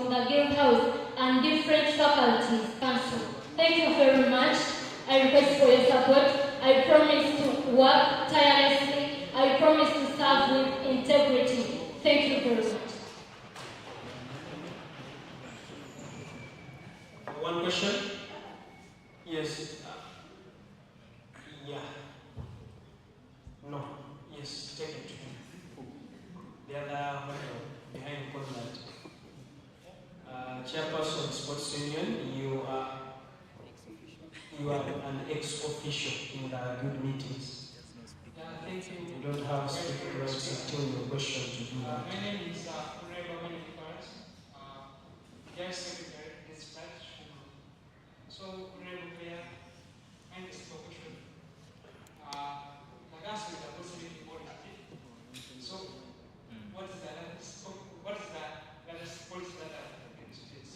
from the Guildhouse and different faculties council. Thank you very much. I request for your support. I promise to work tirelessly. I promise to serve with integrity. Thank you very much. One question? Yes. Yeah. No. Yes, take it. The other one behind Conrad. Chairperson Sports Union, you are an ex-official in the good meetings. Yeah, thank you. You don't have speaking rights until your question to do that. My name is Mbarara. GRC Secretary, Dispatch. So, Honorable Mayor, and this profession. The gas is a possibility policy. So, what is the latest policy that against this?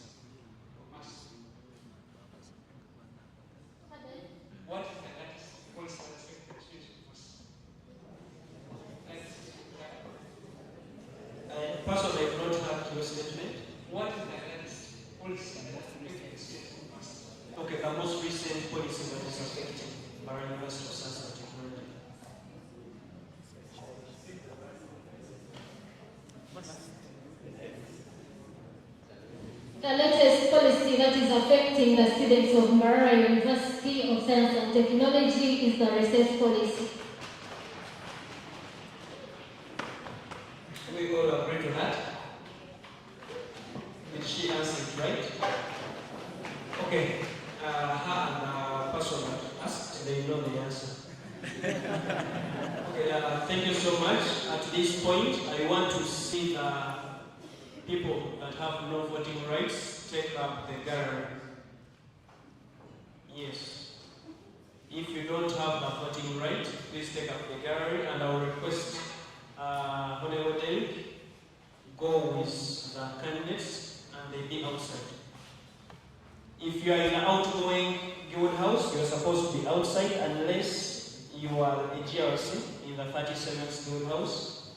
What is the latest policy that Person, I have not heard your statement. what is the latest policy that affects Okay, the most recent policy that is affecting Mbarara University of Science and Technology. The latest policy that is affecting the students of Mbarara University of Science and Technology is the recess policy. We all agree to that. Did she answer it right? Okay. Her and the person that asked, they know the answer. Okay, thank you so much. At this point, I want to see the people that have no voting rights take up the gallery. Yes. If you don't have the voting right, please take up the gallery, and I will request Honorable Derek go with the candidates and they be outside. If you are in an outgoing guild house, you are supposed to be outside unless you are a GRC in the 37th guild house.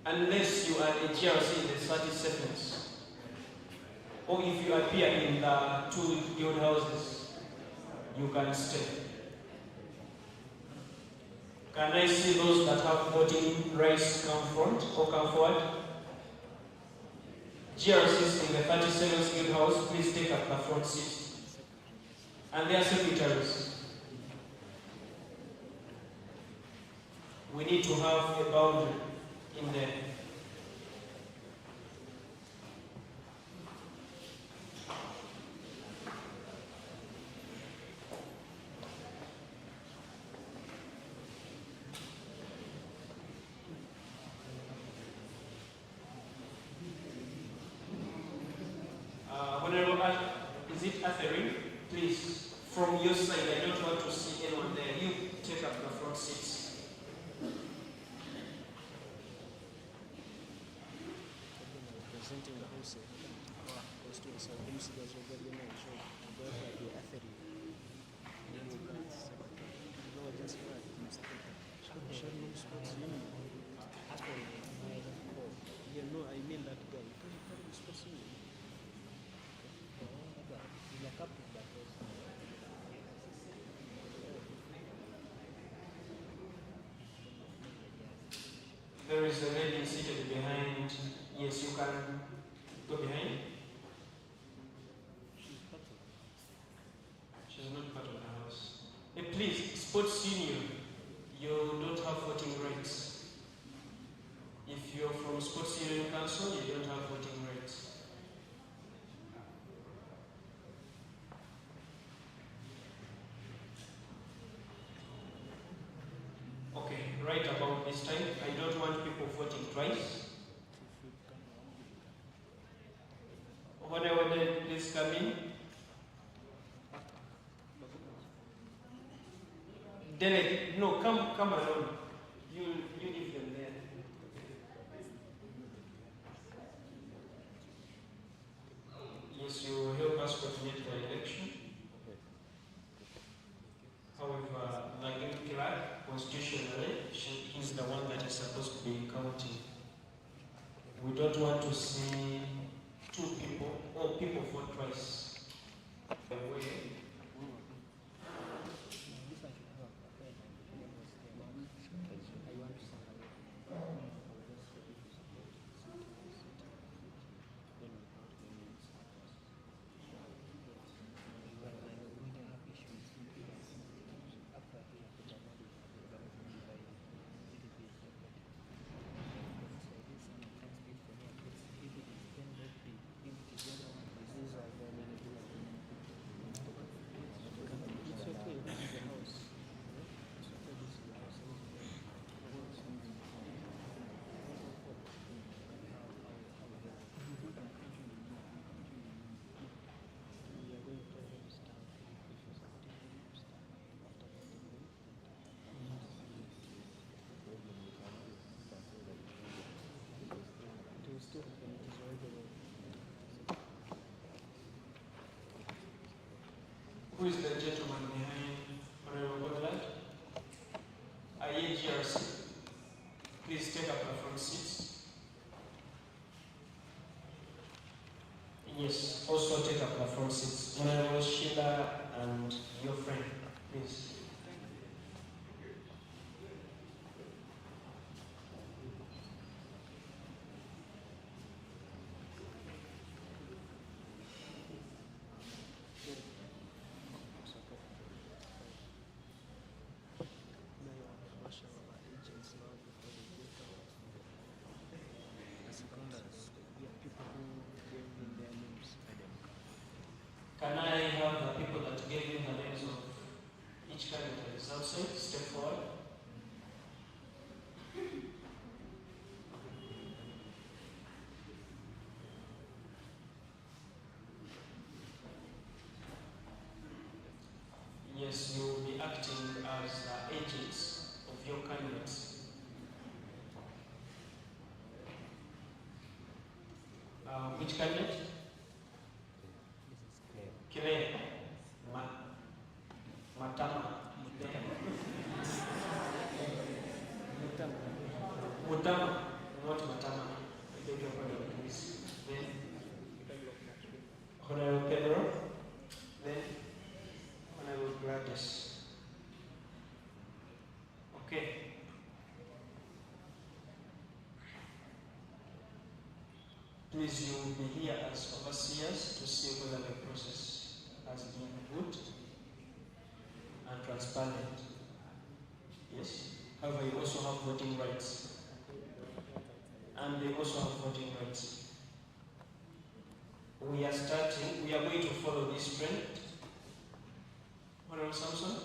Unless you are a GRC in the 37th. Or if you appear in the 2 guild houses, you can stay. Can I see those that have voting rights come front or come forward? GRCs in the 37th guild house, please take up the front seat. And their secretaries. We need to have a boundary in there. Is it Catherine? Please, from your side, I don't want to see anyone there. You take up the front seats. There is a lady seated behind. Yes, you can go behind. She's not part of the house. Hey, please, sports senior, you don't have voting rights. If you're from sports union council, you don't have voting rights. Okay, right about this time, I don't want people voting twice. Whenever they please come in. Derek, no, come alone. You leave them there. Yes, you will help us coordinate the election. However, the clerk, constitutionally, he's the one that is supposed to be counting We don't want to see two people or people vote twice. Who is the gentleman behind Honorable Godlad? GRC. Please take up the front seats. Yes, also take up the front seats. Honorable Sheila and your friend, please. Can I have the people that gave in the names of each candidate outside step forward? Yes, you will be acting as agents of your candidates. Which candidate? Kile. Matama. Mutama. Not Matama. I beg your pardon, please. Then, Honorable Pedro. Then, Honorable Gladys. Okay. Please, you will be here as overseers to see whether the process has been good and transparent. Yes. However, you also have voting rights. And they also have voting rights. We are going to follow this trend. Honorable Samson?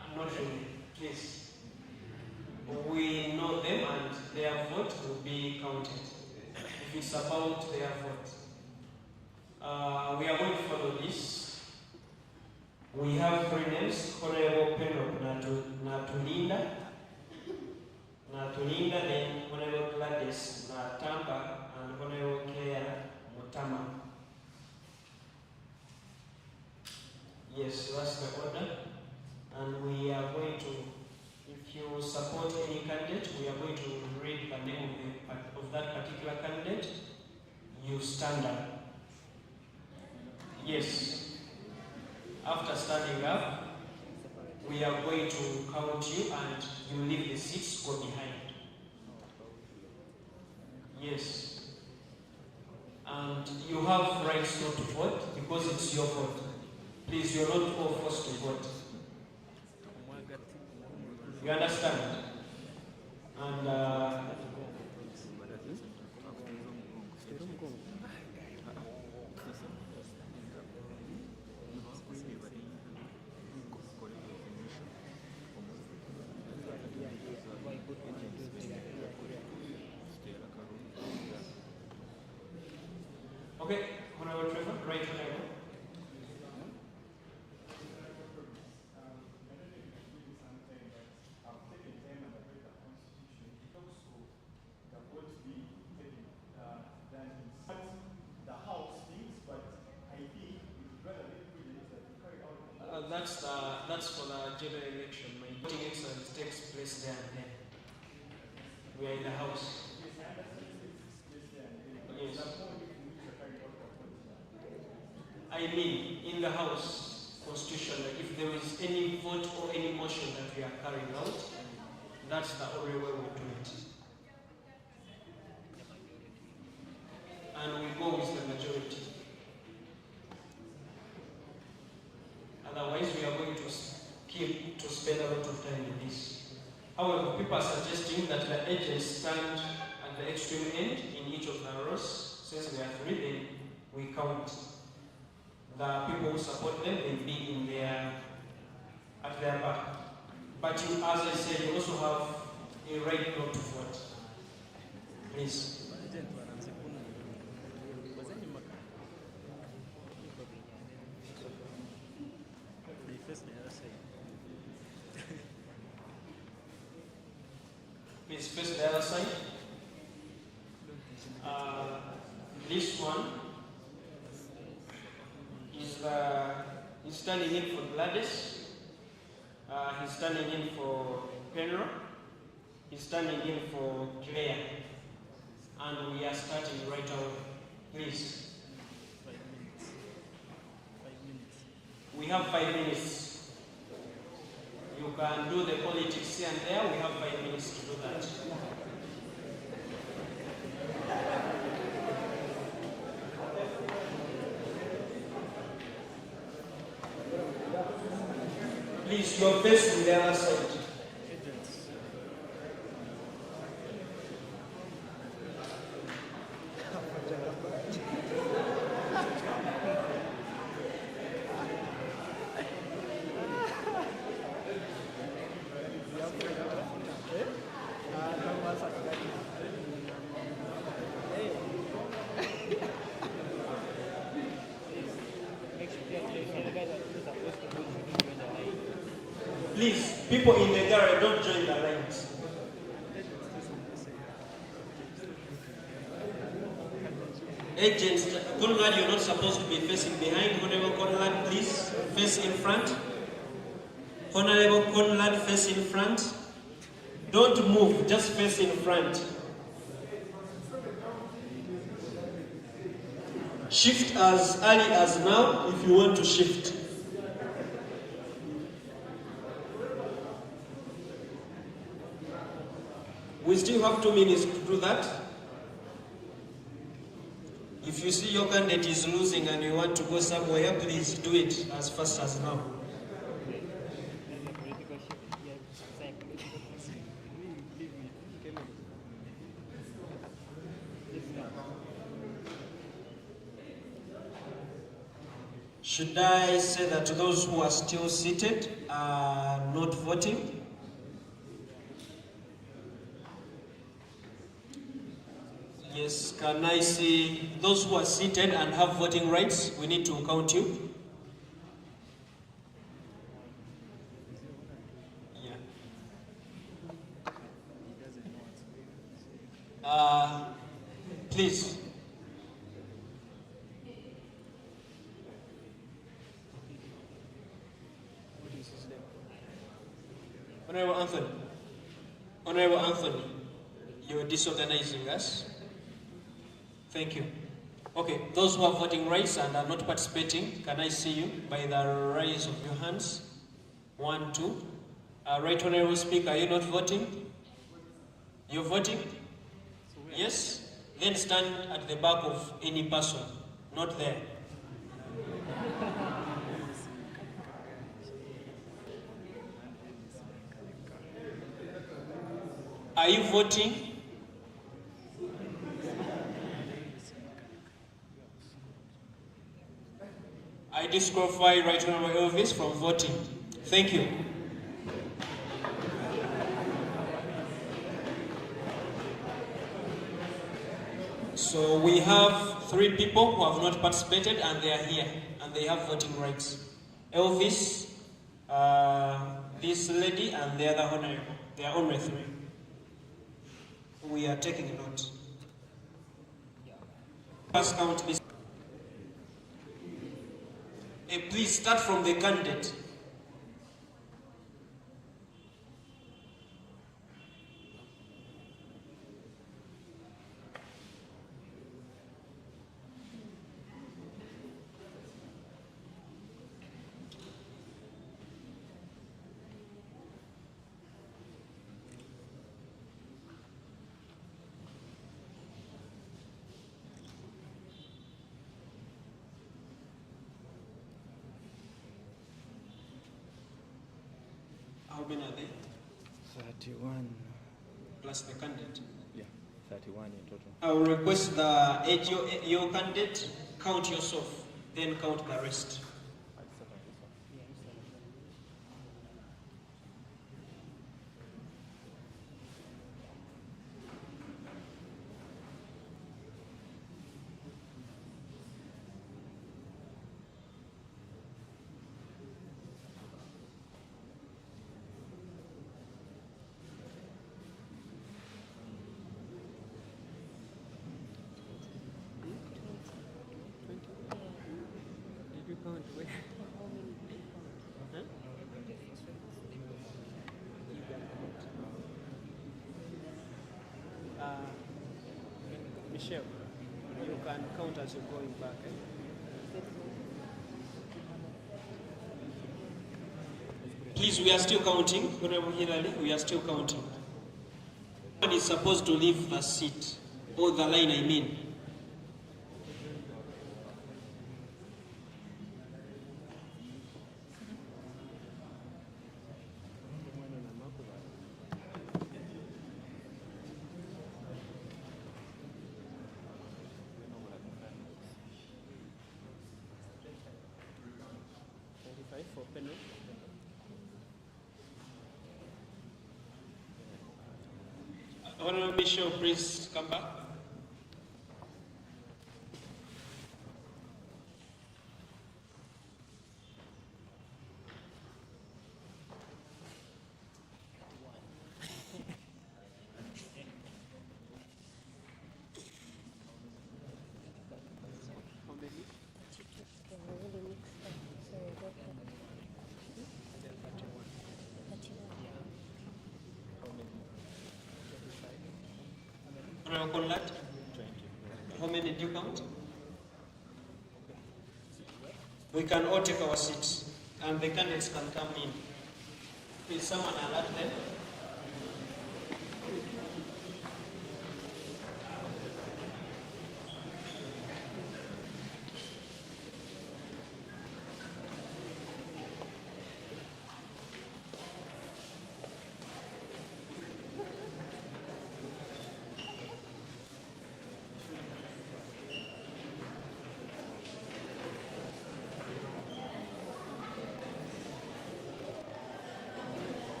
I'm not sure. Please. We know them and their vote will be counted. If it's about their vote. We are going to follow this. We have three names: Honorable Penrop Natulinda, then Honorable Gladys Natamba, and Honorable Claire Mutama. Yes, that's the order. And we are going to, if you support any candidate, we are going to read the name of that particular candidate. You stand up. Yes. After standing up, we are going to count you and you leave the seats, go behind. Yes. And you have rights not to vote because it's your vote. Please, you're not all forced to vote. You understand? And okay, Honorable Trevor, right Honorable. That's for the general election. My voting exercise takes place there and then. We are in the house. Yes. I mean, in the house, constitutionally, if there is any vote or any motion that we are carrying out, that's the only way we do it. And we go with the majority. Otherwise, we are going to spend a lot of time in this. However, people are suggesting that the agents stand at the extreme end in each of the rows. Since we are 3, then we count the people who support them, they be in at their back. But you, as I said, you also have a right not to vote. Please. Please face the other side. This one is standing in for Gladys. He's standing in for Penro. He's standing in for Claire. And we are starting right away. Please. 5 minutes. We have 5 minutes. You can do the politics here and there. We have 5 minutes to do that. Please, your face on the other side. Please, people in the gallery, don't join the lines. Agents, Conrad, you're not supposed to be facing behind. Honorable Conrad, please, face in front. Honorable Conrad, face in front. Don't move, just face in front. Shift as early as now if you want to shift. We still have 2 minutes to do that. If you see your candidate is losing and you want to go somewhere, please do it as fast as now. Should I say that those who are still seated are not voting? Yes, can I see those who are seated and have voting rights? We need to count you. Yeah. Please. Honorable Anthony. Honorable Anthony, you're disorganizing us. Thank you. Okay, those who have voting rights and are not participating, can I see you by the raise of your hands? 1, 2. Right Honorable Speaker, are you not voting? You're voting? Yes? Then stand at the back of any person, not there. Are you voting? I disqualify Right Honorable Elvis from voting. Thank you. So we have 3 people who have not participated and they are here and they have voting rights. Elvis, this lady and the other honorable. They are only 3. We are taking note. First count this. Please start from the candidate. many are there? 31. Plus the candidate. Yeah, 31 in total. I will request your candidate, count yourself, then count the rest. Did you count where? Michelle, you can count as you're going back. Please, we are still counting. Honorable Hillary, we are still counting. One is supposed to leave the seat, or the line, I mean. For Penal. Honorable Michelle, please come back. Honorable Conrad, how many did you count? We can all take our seats, and the candidates can come in. Please, someone alert them.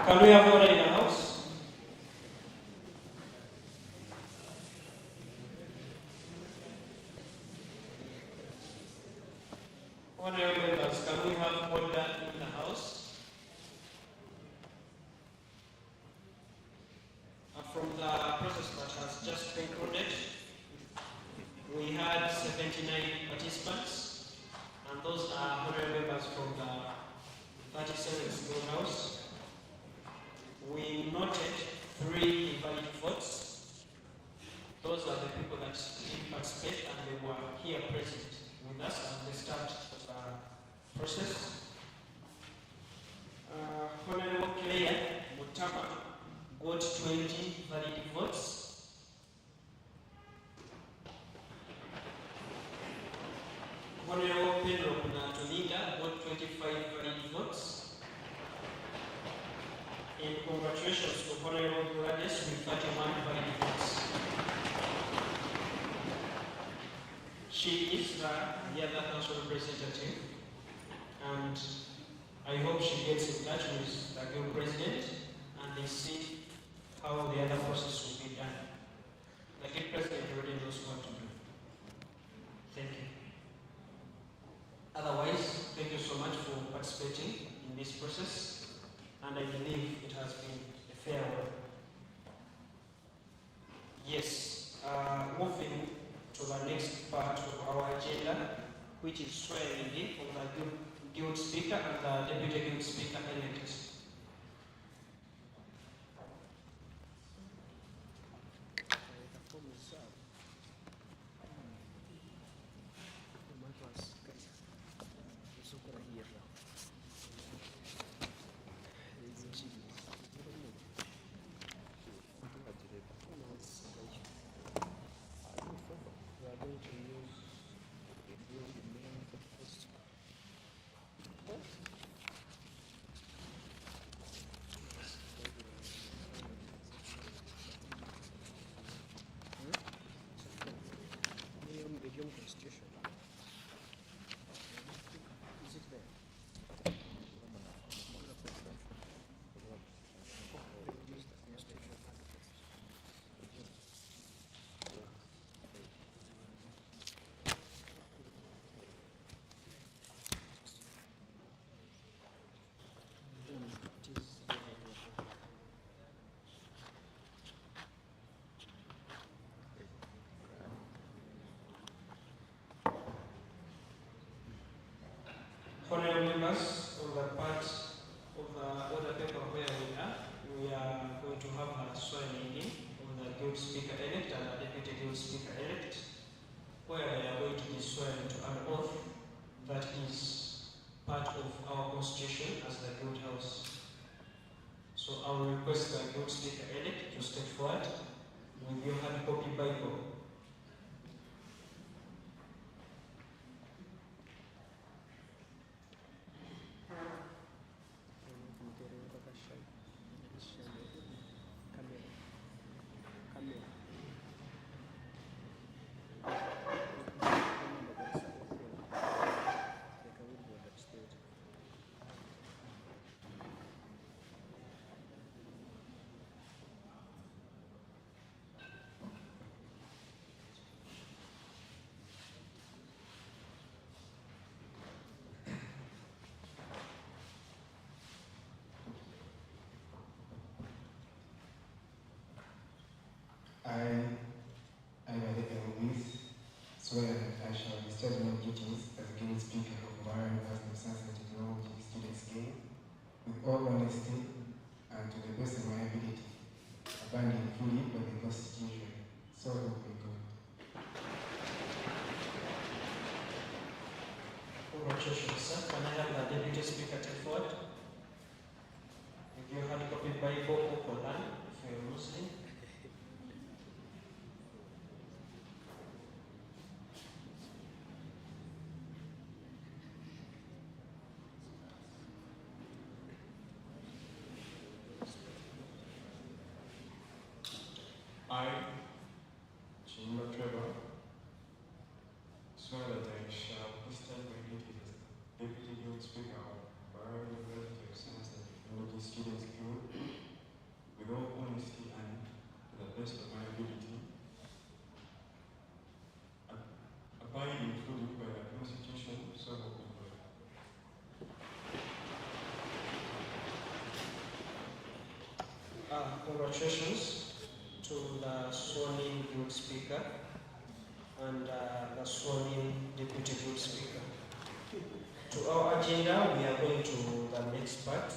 Can we have order in the house? Honorable members, can we have order in the house? From the process that has just concluded, we had 79 participants, and those are honorable members from the 37th schoolhouse. We noted 3 invalid votes. Those are the people that didn't participate and they were here present with us at the start of the process. Honorable Claire Mutama got 20 valid votes. Honorable Pedro Natuniga got 25 valid votes. And congratulations to Honorable Gladys with 31 valid votes. She is the other council representative, and I hope she gets in touch with the new president and they see how the other process will be done. The new president already knows what to do. Thank you. Otherwise, thank you so much for participating in this process. And I believe it has been a fair one. Yes, moving to the next part of our agenda, which is swearing in of the guild speaker and the deputy guild speaker elected. members, on the part of the order paper where we are going to have a swearing in of the guild speaker-elect and the deputy guild speaker-elect, where they are going to be sworn to an oath that is part of our constitution as the guild house. So I will request the guild speaker-elect to step forward with your hard copy Bible. I, Mbarara, swear that I shall discharge my duties as guild speaker of Mbarara University of Science and Technology Students' Guild with all honesty and to the best of my ability, abiding fully by the Constitution. So help me God. Congratulations, sir. Can I have the deputy speaker take forward? If you hard copy Bible or Quran, if you're a Muslim. I, Chima Trevor, swear that I shall discharge my duties as Deputy Guild Speaker of Mbarara University of Science and Technology Students' Guild with all honesty and to the best of my ability, abiding fully by the Constitution, so help me God. Congratulations to the sworn-in guild speaker and the sworn-in deputy guild speaker. To our agenda, we are going to the next part.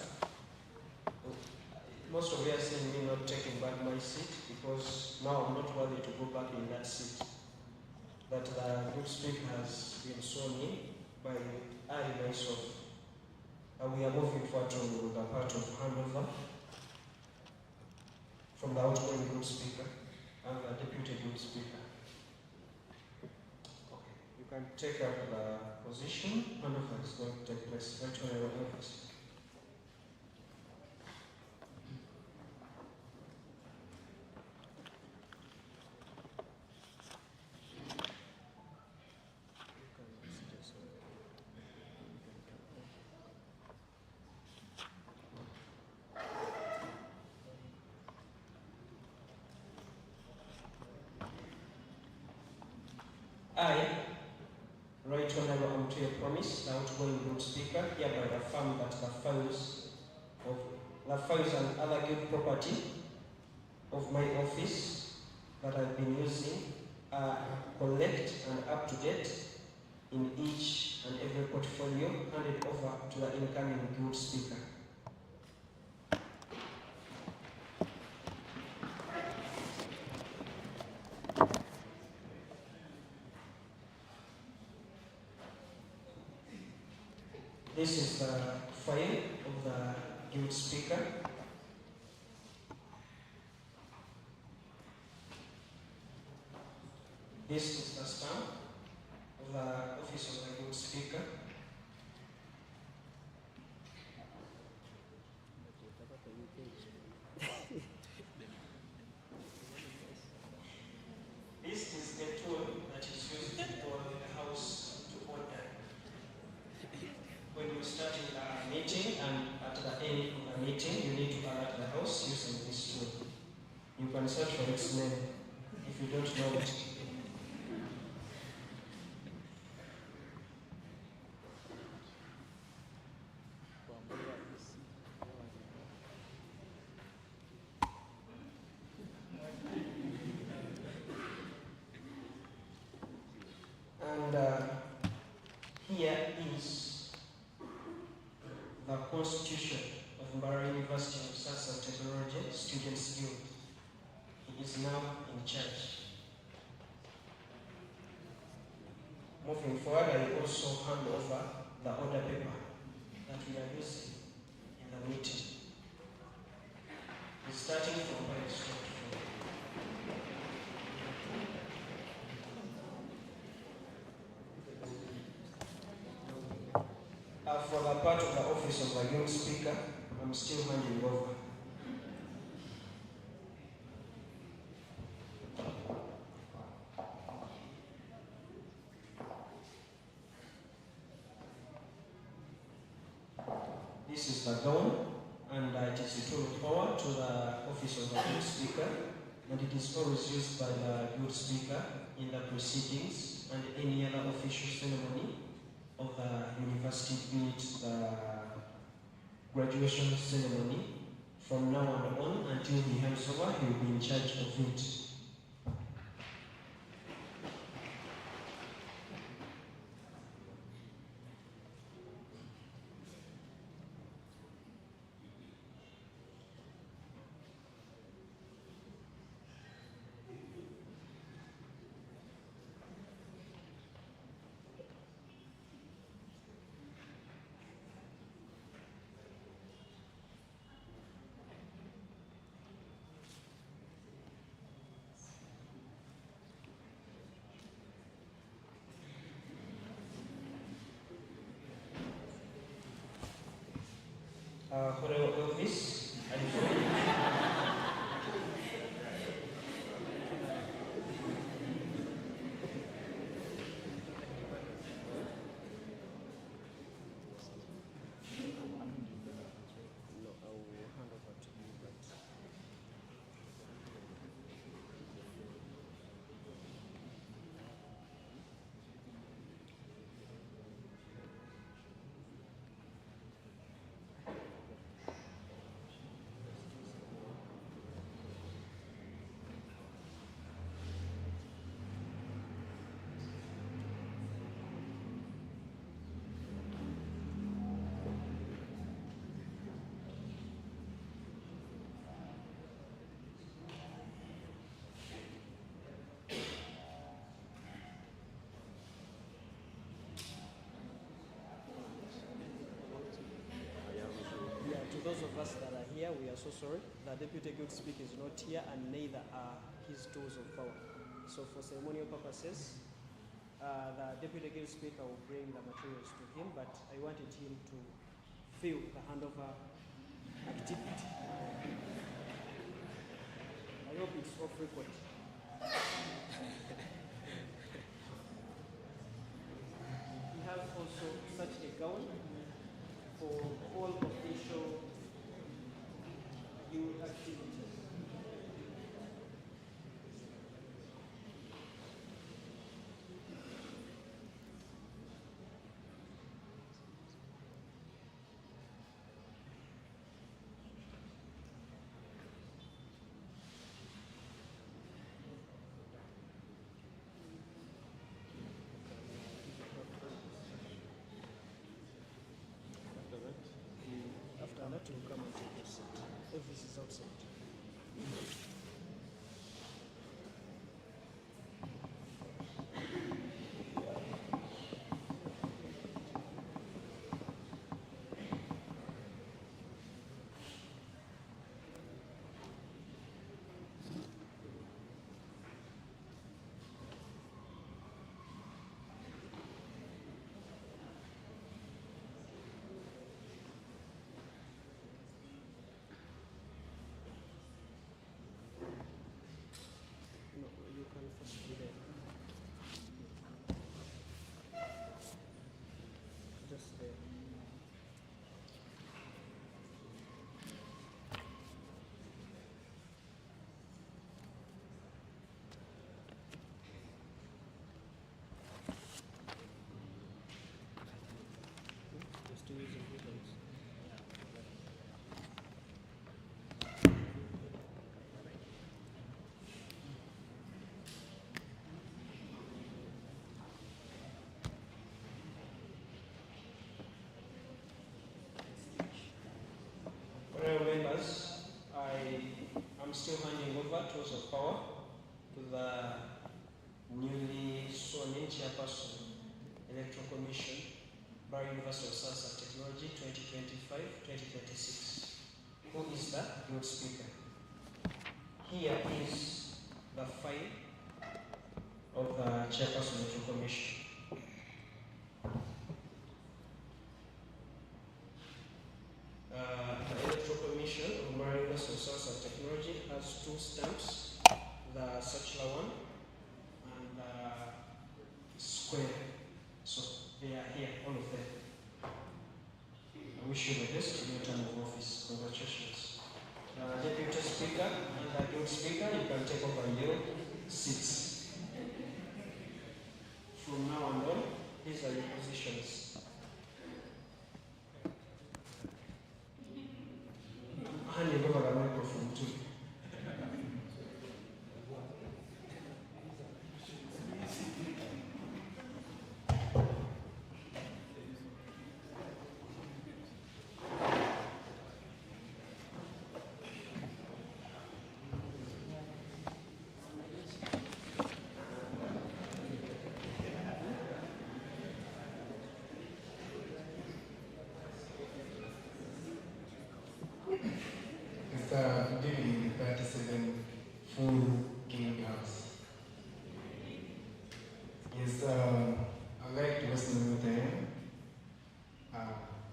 Most of you are seeing me not taking back my seat because now I'm not worthy to go back in that seat. That the guild speaker has been sworn in by I myself. And we are moving forward to the part of handover from the outgoing group speaker and the deputy group speaker. Okay, you can take up the position. Handover is going to take place right on your office. I, Right Honorable Amtuya Promise, the outgoing group speaker, hereby affirm that the files and other guild property of my office that I've been using are correct and up to date in each and every portfolio handed over to the incoming guild speaker. This is the file of the guild speaker. This is the stamp of the office of the guild speaker. This is the tool that is used for the house to order. When you start in a meeting and at the end of the meeting, you need to alert the house using this tool. You can search for its name if you don't know it. And here is is now in charge. Moving forward, I also hand over the order paper that we are using in the meeting. We're starting from page 24. For the part of the office of the youth speaker, I'm still handing over. This is the gown, and it is returned forward to the office of the youth speaker, and it is always used by the youth speaker in the proceedings and any other official ceremony of the university, be it the graduation ceremony. From now on until he hands over, he will be in charge of it. Elvis, are you free? Those of us that are here, we are so sorry. The Deputy Guild Speaker is not here, and neither are his tools of power. So for ceremonial purposes, the Deputy Guild Speaker will bring the materials to him, but I wanted him to feel the handover activity. I hope it's so frequent. We have also such a gown for all official youth activities. After that, we'll come and take your seat. Elvis is outside. No, you can first be there. Just there. Just to use the buttons. Honorable members, I am still handing over tours of power to the newly sworn-in chairperson, Electoral Commission, Mbarara University of Science and Technology 2025-2026. Who is the Guild Speaker? Here is the file of the chairperson of the commission. The Electoral Commission of Mbarara University of Science and Technology has 2 stamps, the circular one and the square. So they are here, all of them. I wish you the best in your term of office. Congratulations. Deputy Speaker and the Guild Speaker, you can take over your seats. From now on, these are your positions. Hand over the microphone too. Dividing the 37 full kilograms. Yes, I'd like to waste no more time.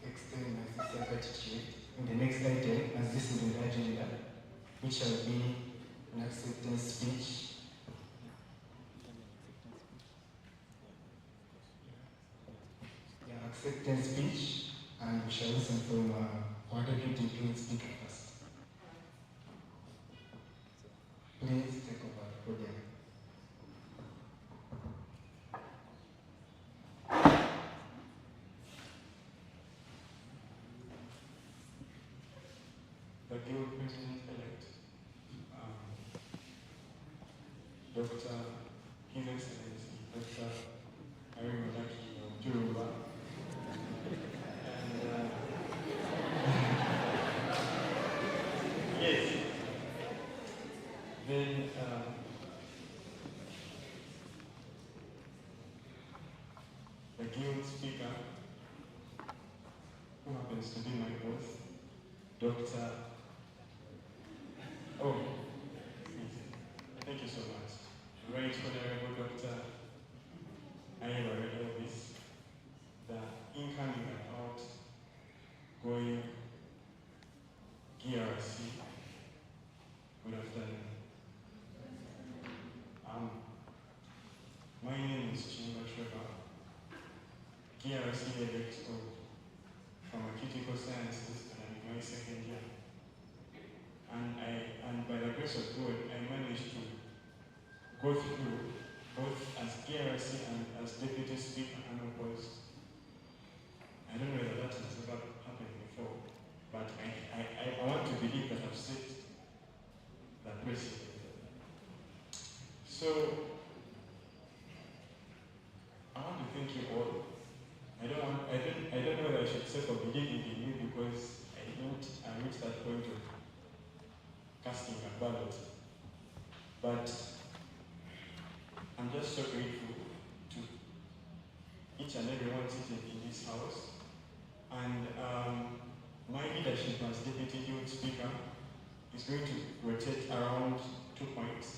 Extend my sincere gratitude in the next item as listed in the agenda, which shall be an acceptance speech. Yeah, acceptance speech, and we shall listen from our deputy Guild Speaker first. Please take over the podium. The Guild President-elect, Dr. His Excellency, Dr. Arimadaki Juruba, and yes, then the Guild Speaker, who happens to be my boss, Dr. Oh, thank you so much. Right Honorable Dr. Mbarara, the incoming and outgoing GRC. Good afternoon. My name is Mbarara, GRC elect of Pharmaceutical Sciences, and I'm in my second year. And by the grace of God, I managed to go through both as GRC and as Deputy Speaker unopposed. I don't know whether that has ever happened before, but I want to believe that I've set that precedent. So, I want to thank you all. I don't know whether I should say for believing in you because I reached that point of casting a ballot. But I'm just so grateful to each and everyone sitting in this house. And my leadership as Deputy Guild Speaker is going to rotate around 2 points,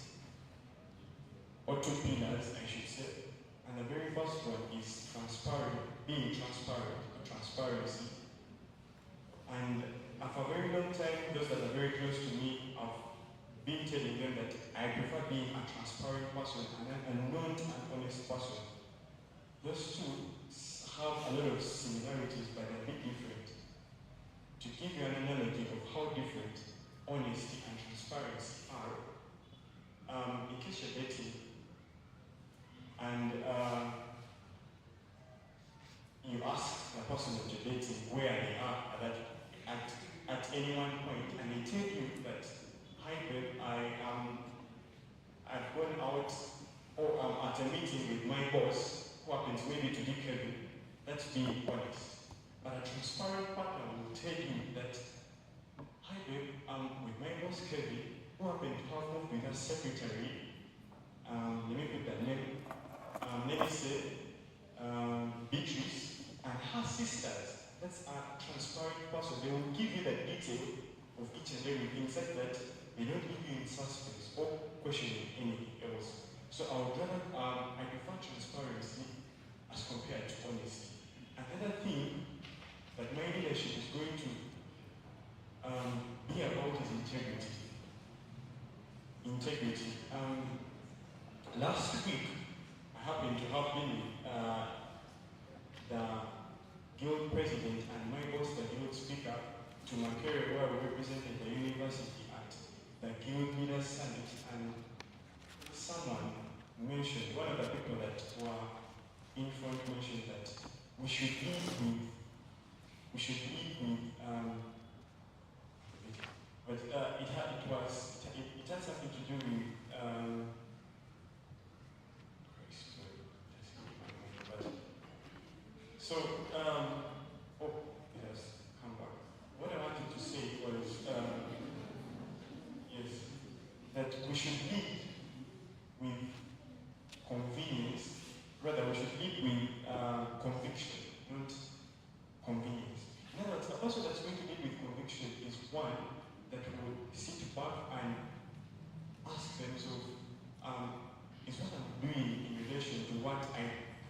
or 2 pillars, I should say. And the very first one is being transparent, or transparency. And for a very long time, those that are very close to me have been telling them that I prefer being a transparent person and a non and honest person. Those two have a lot of similarities, but they're a bit different. To give you an analogy of how different honesty and transparency are, in case you're dating and you ask the person that you're dating where they are at any one point, and they tell you that, hi babe, I've gone out or I'm at a meeting with my boss, who happens maybe to be Kevin. That's being honest. But a transparent partner will tell you that, hi babe, I'm with my boss Kevin, who who happened to have moved with her secretary, let me put that name, let me say, Beatrice, and her sisters. That's a transparent person. They will give you the detail of each and everything, such that they don't leave you in suspense or questioning anything else. So I would rather, I prefer transparency as compared to honesty. Another thing that my leadership is going to be about is integrity. Integrity. Last week, I happened to have been with the guild president and my boss, the guild speaker, to Mbarara, where we represented the university at the Guild Leaders Summit, and someone mentioned, one of the people that were in front mentioned that we should lead with, but it had something to do with, so, oh, it has come back. What I wanted to say was, yes, that we should lead with convenience, rather we should lead with conviction, not convenience. In other words, a person that's going to lead with conviction is one that will sit back and ask themselves, is what I'm doing in relation to what I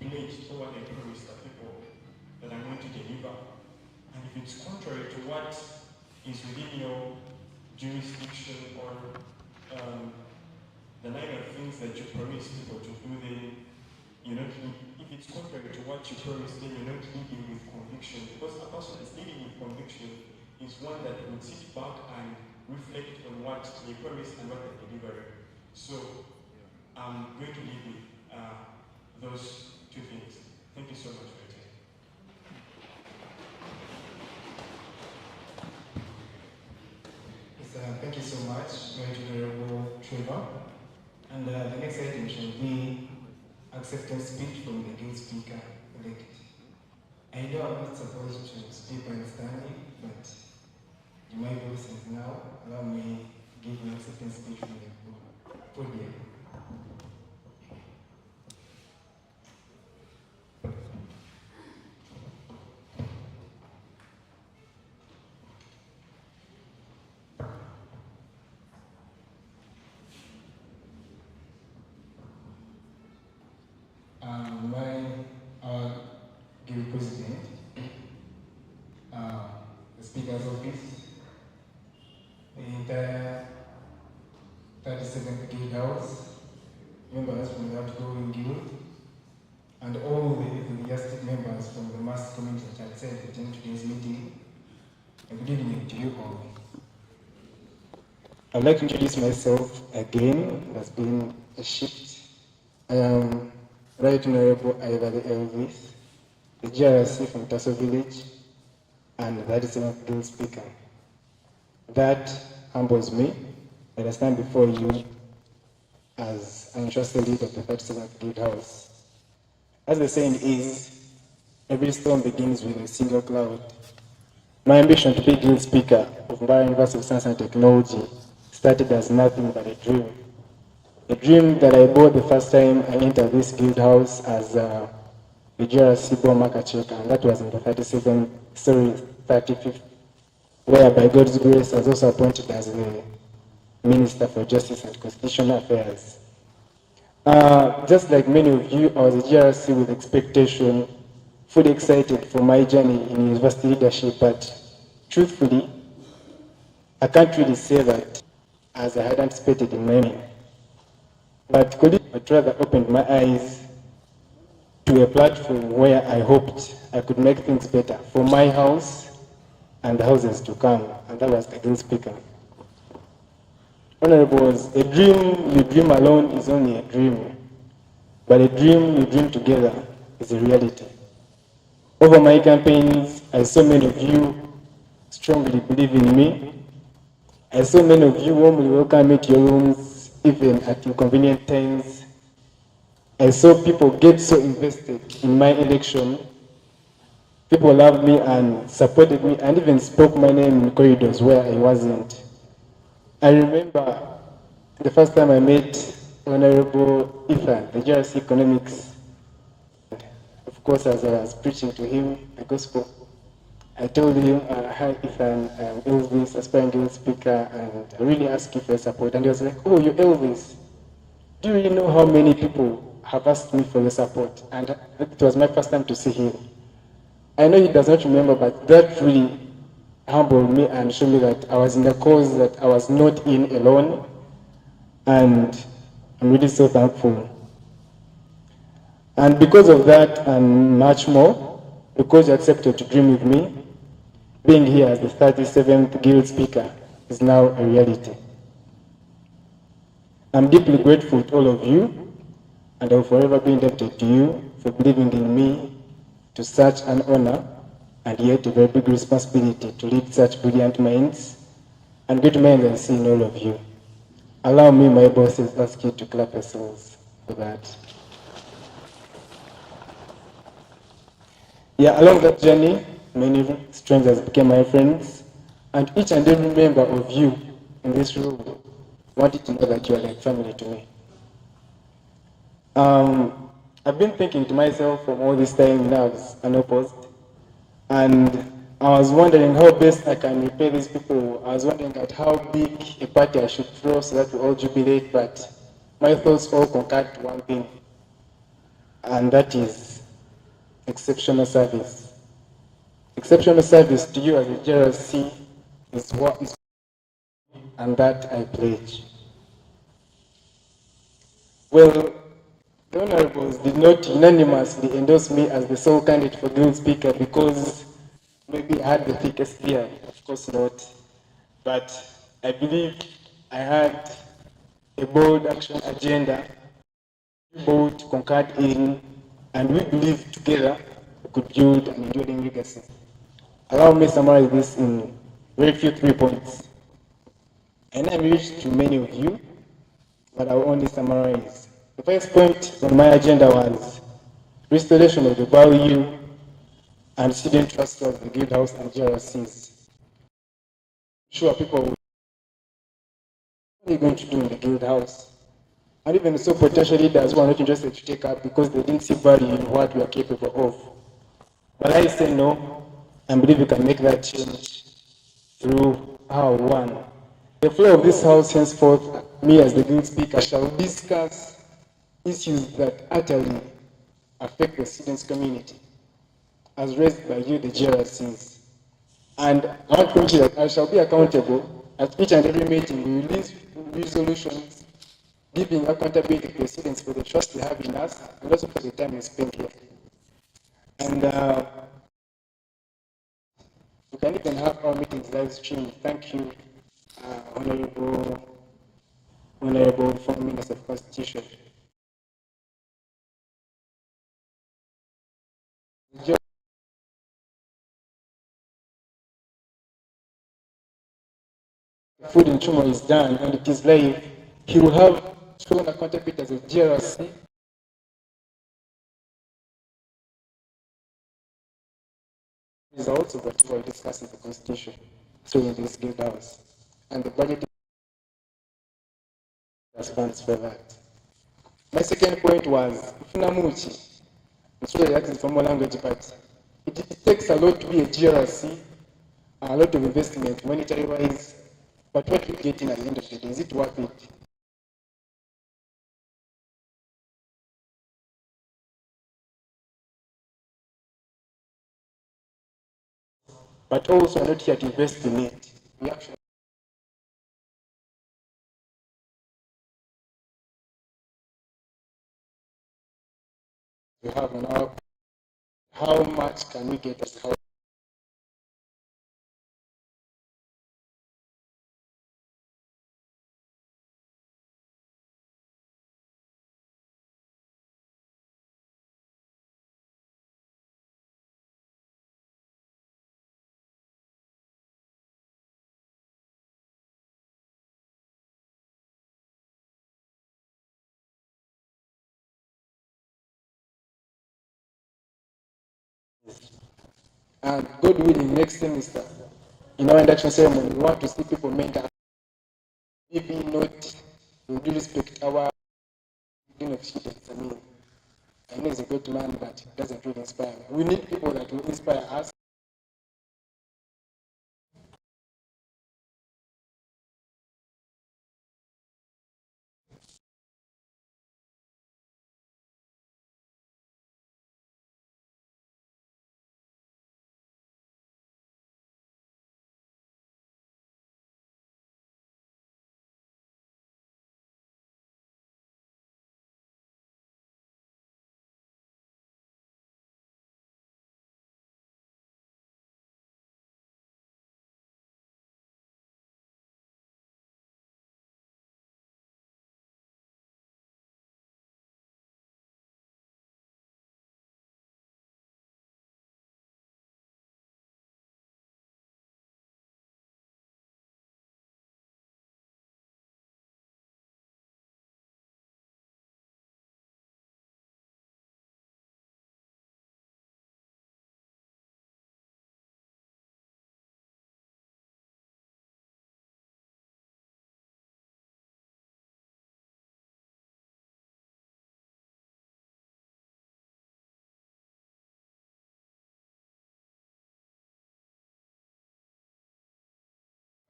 pledged or what I promised the people that I'm going to deliver? And if it's contrary to what is within your jurisdiction or the line of things that you promise people to do, then you're not leading. If it's contrary to what you promised, then you're not leading with conviction. Because a person that's leading with conviction is one that will sit back and reflect on what they promised and what they delivered. So I'm going to lead with those two things. Thank you so much for your time. Yes, thank you so much, Very Honorable Trevor. And the next item shall be acceptance speech from the guild speaker elect. I know I'm not supposed to speak by standing, but my voice is now. Allow me to give an acceptance speech from the podium. Guild President, the Speaker's Office, the entire 37th Guild House, members from the outgoing guild, and all the enthusiastic members from the mass community that have said attend today's meeting. Good evening to you all. I'd like to introduce myself again. There's been a shift. I am Right Honorable Ivory Elvis, the GRC from Tasso Village, and the 37th Guild Speaker. That humbles me that I stand before you as an entrusted leader of the 37th Guild House. As the saying is, every storm begins with a single cloud. My ambition to be Guild Speaker of Mbarara University of Science and Technology started as nothing but a dream. A dream that I bought the first time I entered this guild house as a GRC board market checker, and that was in the 35th, where by God's grace I was also appointed as the Minister for Justice and Constitutional Affairs. Just like many of you, I was a GRC with expectation, fully excited for my journey in university leadership, but truthfully, I can't really say that as I had anticipated in my mind. But colleagues rather opened my eyes to a platform where I hoped I could make things better for my house and the houses to come, and that was the Guild Speaker. Honorables, a dream you dream alone is only a dream, but a dream you dream together is a reality. Over my campaigns, I saw many of you strongly believe in me. I saw many of you warmly welcome me to your rooms, even at inconvenient times. I saw people get so invested in my election. People loved me and supported me and even spoke my name in corridors where I wasn't. I remember the first time I met Honorable Ethan, the GRC Economics, of course, as I was preaching to him the gospel, I told him, hi Ethan, I'm Elvis, aspiring guild speaker, and I really asked you for your support. And he was like, oh, you're Elvis. Do you really know how many people have asked me for your support? And it was my first time to see him. I know he does not remember, but that really humbled me and showed me that I was in a cause that I was not in alone. And I'm really so thankful. And because of that and much more, because you accepted to dream with me, being here as the 37th Guild Speaker is now a reality. I'm deeply grateful to all of you, and I will forever be indebted to you for believing in me to such an honor and yet a very big responsibility to lead such brilliant minds and great minds I see in all of you. Allow me, my bosses, ask you to clap yourselves for that. Yeah, along that journey, many strangers became my friends, and each and every member of you in this room wanted to know that you are like family to me. I've been thinking to myself from all this time now as an opposed, and I was wondering how best I can repay these people. I was wondering at how big a party I should throw so that we all jubilate, but my thoughts all concurred to one thing, and that is exceptional service. Exceptional service to you as a GRC is what is, and that I pledge. Well, the honorables did not unanimously endorse me as the sole candidate for Guild Speaker because maybe I had the thickest beard, of course not. But I believe I had a bold action agenda, both concurred in, and we believe together we could build an enduring legacy. Allow me to summarize this in very few 3 points. And I reached to many of you, but I will only summarize. The first point on my agenda was restoration of the value and student trust of the Guild House and GRCs. Sure, people will, what are you going to do in the Guild House? And even so, potential leaders who are not interested to take up because they didn't see value in what we are capable of. But I say no, and believe we can make that change through how one. The floor of this House henceforth, me as the Guild Speaker, shall discuss issues that utterly affect the students' community, as raised by you, the GRCs. And I want to mention that I shall be accountable at each and every meeting. We release resolutions giving accountability to the students for the trust they have in us and also for the time we spend here. And we can even have our meetings live streamed. Thank you, Honorable former Minister of Constitution. Food in Chumo is done and it is live. He will have shown accountability as a GRC. Results of what we are discussing the Constitution through in this Guild House. And the budget response for that. My second point was Funamuchi. It's really that in formal language, but it takes a lot to be a GRC, a lot of investment, monetary wise. But what we get in at the end of the day, is it worth it? But also, I'm not here to invest in it. We actually have an hour. How much can we get as how? And God willing, next semester, in our induction ceremony, we want to see people mentor, maybe not with due respect, our dean of students, I know he's a great man, but he doesn't really inspire me. We need people that will inspire us.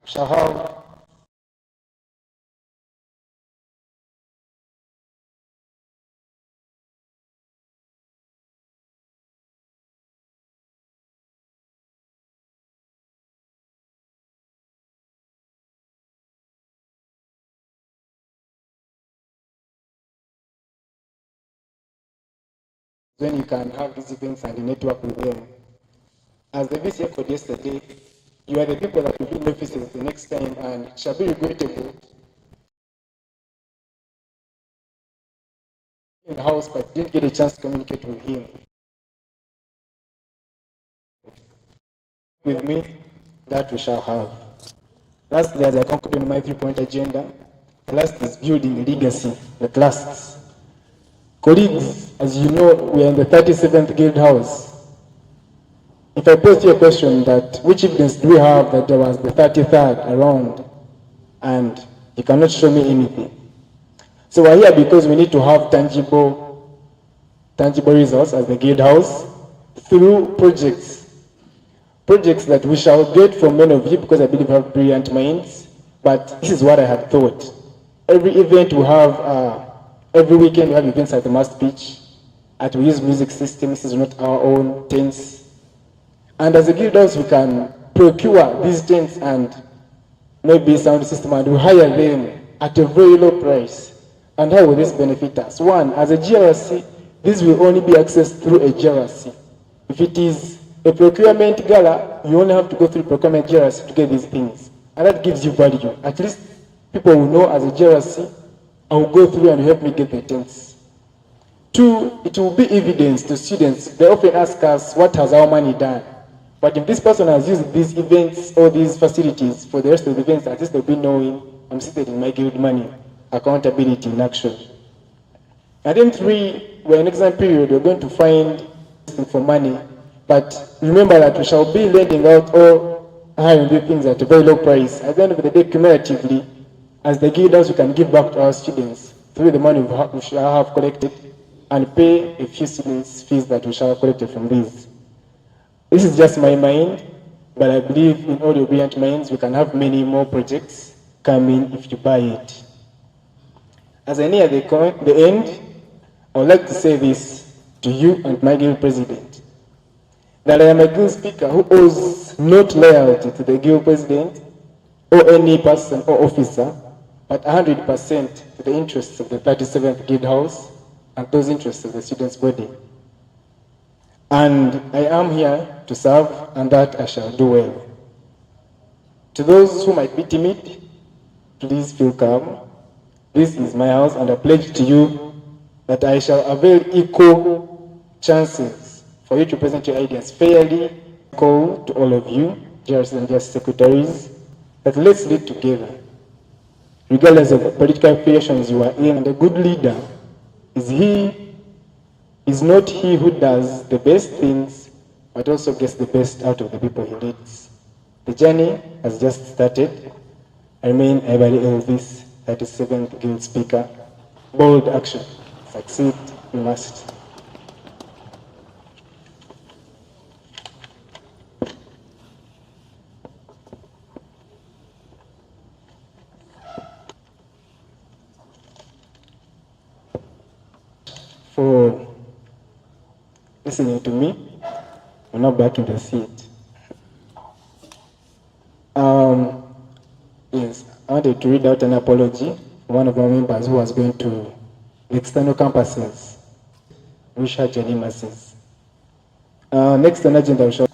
Shall have when you can have these events and network with them. As the VC code yesterday, you are the people that will be in offices the next time and it shall be regrettable in the house but didn't get a chance to communicate with him. With me, that we shall have. Lastly, as I conclude on my 3-point agenda, the last is building a legacy that lasts. Colleagues, as you know, we are in the 37th Guild House. If I pose you a question that which evidence do we have that there was the 33rd around and you cannot show me anything. So we're here because we need to have tangible results as the Guild House through projects that we shall get from many of you because I believe you have brilliant minds, but this is what I had thought. Every event we have, every weekend we have events at the Mast Pitch, and we use music system. This is not our own tents. And as a Guild House, we can procure these tents and maybe sound system and we hire them at a very low price. And how will this benefit us? One, as a GRC, this will only be accessed through a GRC. If it is a procurement gala, you only have to go through procurement GRC to get these things. And that gives you value. At least people will know as a GRC, I will go through and help me get the tents. Two, it will be evidence to students. They often ask us, what has our money done? But if this person has used these events or these facilities for the rest of the events, at least they'll be knowing I'm seated in my guild money, accountability in action. And then three, we're in exam period, we're going to find for money. But remember that we shall be lending out or hiring these things at a very low price. At the end of the day, cumulatively, as the guilders, we can give back to our students through the money we shall have collected and pay a few students' fees that we shall have collected from these. This is just my mind, but I believe in all your brilliant minds, we can have many more projects coming if you buy it. As I near the end, I would like to say this to you and my guild president, that I am a guild speaker who owes not loyalty to the guild president or any person or officer, but 100% to the interests of the 37th Guild House and those interests of the students' body. And I am here to serve, and that I shall do well. To those who might be timid, please feel calm. This is my house, and I pledge to you that I shall avail equal chances for you to present your ideas fairly. Call to all of you, GRC and GRC secretaries, that let's lead together. Regardless of the political affiliations you are in, and a good leader is not he who does the best things, but also gets the best out of the people he leads. The journey has just started. I remain Everly Elvis. 37th Guild Speaker. Bold action. Succeed, you must. For listening to me, I'm now back in the seat. Yes, I wanted to read out an apology for one of our members who was going to the external campuses. Wish her journey mercies. Next on agenda, we shall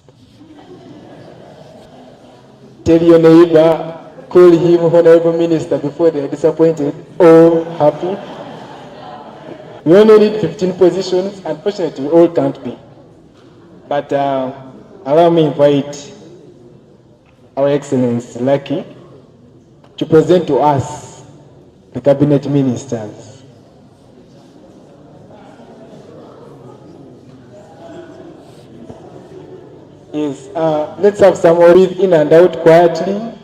tell your neighbor, call him Honorable Minister before they are disappointed or happy. We only need 15 positions. Unfortunately, we all can't be. But allow me to invite Our Excellency Lucky to present to us the cabinet ministers. Yes, let's have some breathe in and out quietly.